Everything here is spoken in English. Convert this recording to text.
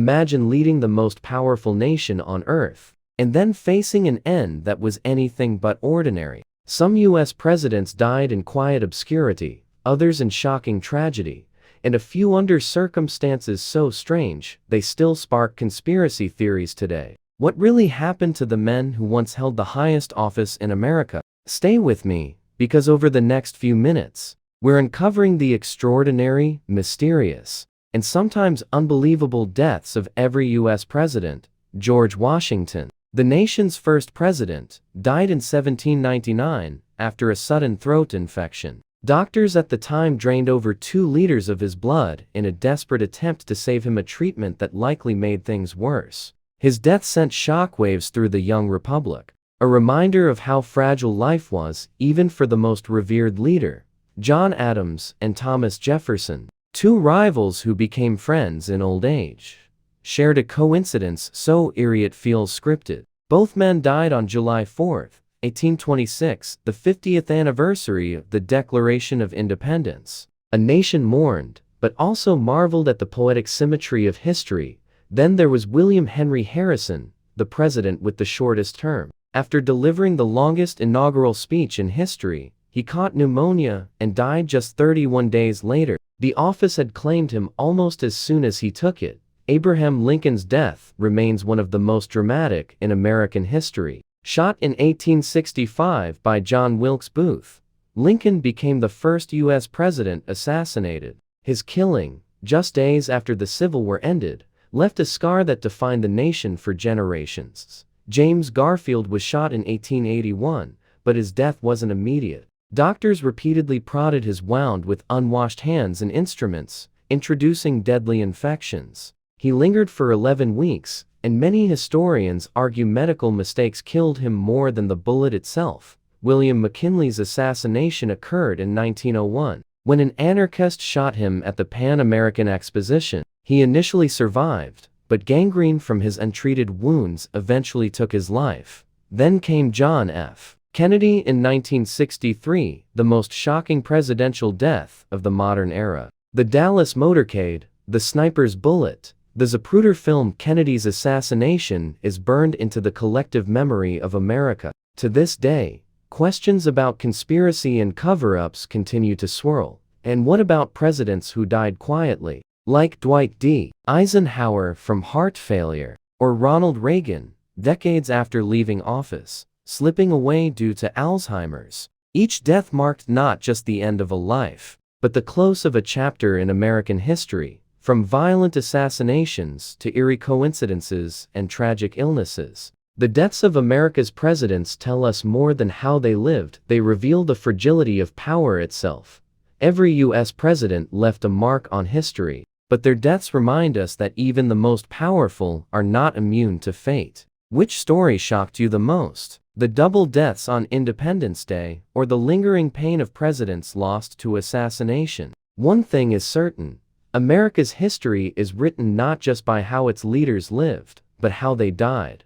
Imagine leading the most powerful nation on earth, and then facing an end that was anything but ordinary. Some US presidents died in quiet obscurity, others in shocking tragedy, and a few under circumstances so strange, they still spark conspiracy theories today. What really happened to the men who once held the highest office in America? Stay with me, because over the next few minutes, we're uncovering the extraordinary, mysterious, and sometimes unbelievable deaths of every US president. George Washington, the nation's first president, died in 1799 after a sudden throat infection. Doctors at the time drained over 2 liters of his blood in a desperate attempt to save him, a treatment that likely made things worse. His death sent shockwaves through the young republic, a reminder of how fragile life was, even for the most revered leader. John Adams and Thomas Jefferson, 2 rivals who became friends in old age, shared a coincidence so eerie it feels scripted. Both men died on July 4, 1826, the 50th anniversary of the Declaration of Independence. A nation mourned, but also marveled at the poetic symmetry of history. Then there was William Henry Harrison, the president with the shortest term. After delivering the longest inaugural speech in history, he caught pneumonia and died just 31 days later. The office had claimed him almost as soon as he took it. Abraham Lincoln's death remains one of the most dramatic in American history. Shot in 1865 by John Wilkes Booth, Lincoln became the first U.S. president assassinated. His killing, just days after the Civil War ended, left a scar that defined the nation for generations. James Garfield was shot in 1881, but his death wasn't immediate. Doctors repeatedly prodded his wound with unwashed hands and instruments, introducing deadly infections. He lingered for 11 weeks, and many historians argue medical mistakes killed him more than the bullet itself. William McKinley's assassination occurred in 1901, when an anarchist shot him at the Pan American Exposition. He initially survived, but gangrene from his untreated wounds eventually took his life. Then came John F. Kennedy in 1963, the most shocking presidential death of the modern era. The Dallas motorcade, the sniper's bullet, the Zapruder film Kennedy's assassination is burned into the collective memory of America. To this day, questions about conspiracy and cover-ups continue to swirl. And what about presidents who died quietly, like Dwight D. Eisenhower from heart failure, or Ronald Reagan, decades after leaving office, slipping away due to Alzheimer's? Each death marked not just the end of a life, but the close of a chapter in American history. From violent assassinations to eerie coincidences and tragic illnesses, the deaths of America's presidents tell us more than how they lived. They reveal the fragility of power itself. Every U.S. president left a mark on history, but their deaths remind us that even the most powerful are not immune to fate. Which story shocked you the most? The double deaths on Independence Day, or the lingering pain of presidents lost to assassination? One thing is certain. America's history is written not just by how its leaders lived, but how they died.